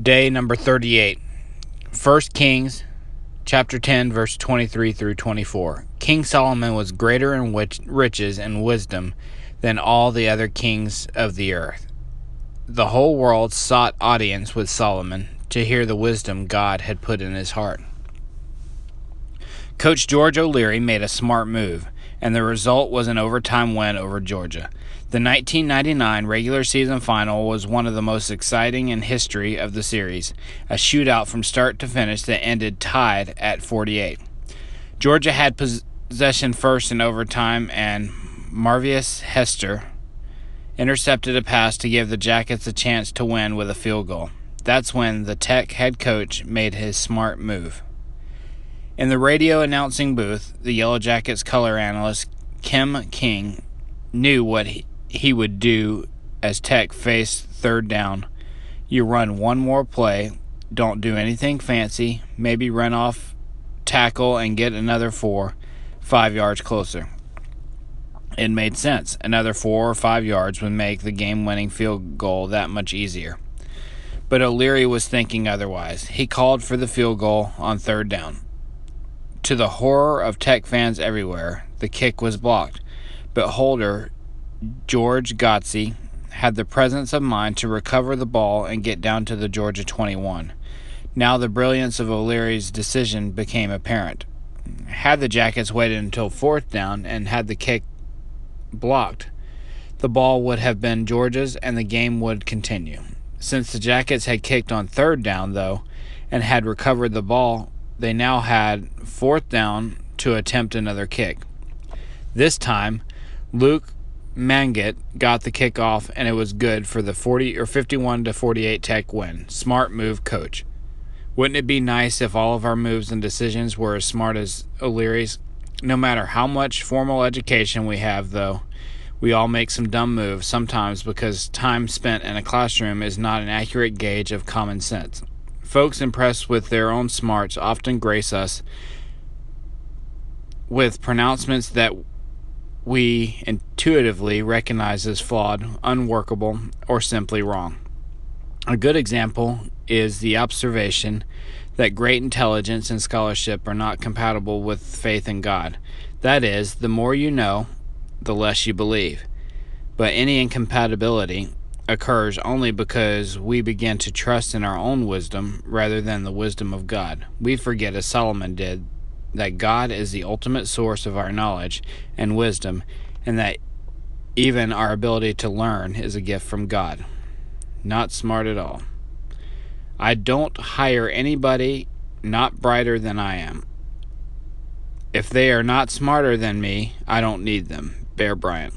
Day number 38. 1 Kings chapter 10 verse 23 through 24. King Solomon was greater in riches and wisdom than all the other kings of the earth. The whole world sought audience with Solomon to hear the wisdom God had put in his heart. Coach George O'Leary made a smart move, and the result was an overtime win over Georgia. The 1999 regular season final was one of the most exciting in history of the series, a shootout from start to finish that ended tied at 48. Georgia had possession first in overtime, and Marvius Hester intercepted a pass to give the Jackets a chance to win with a field goal. That's when the Tech head coach made his smart move. In the radio announcing booth, the Yellow Jackets color analyst Kim King knew what he would do as Tech faced third down. You run one more play, don't do anything fancy, maybe run off tackle and get another 5 yards closer. It made sense. Another 4 or 5 yards would make the game-winning field goal that much easier. But O'Leary was thinking otherwise. He called for the field goal on third down. To the horror of Tech fans everywhere, the kick was blocked, but holder George Godsey had the presence of mind to recover the ball and get down to the Georgia 21. Now the brilliance of O'Leary's decision became apparent. Had the Jackets waited until fourth down and had the kick blocked, the ball would have been Georgia's and the game would continue. Since the Jackets had kicked on third down, though, and had recovered the ball, they now had fourth down to attempt another kick. This time, Luke Mangat got the kick off, and it was good for the 51-48 Tech win. Smart move, coach. Wouldn't it be nice if all of our moves and decisions were as smart as O'Leary's? No matter how much formal education we have, though, we all make some dumb moves sometimes because time spent in a classroom is not an accurate gauge of common sense. Folks impressed with their own smarts often grace us with pronouncements that we intuitively recognize as flawed, unworkable, or simply wrong. A good example is the observation that great intelligence and scholarship are not compatible with faith in God. That is, the more you know, the less you believe. But any incompatibility occurs only because we begin to trust in our own wisdom rather than the wisdom of God. We forget, as Solomon did, that God is the ultimate source of our knowledge and wisdom, and that even our ability to learn is a gift from God. Not smart at all. I don't hire anybody not brighter than I am. If they are not smarter than me, I don't need them. Bear Bryant.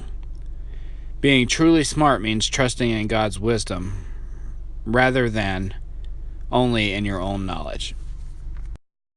Being truly smart means trusting in God's wisdom rather than only in your own knowledge.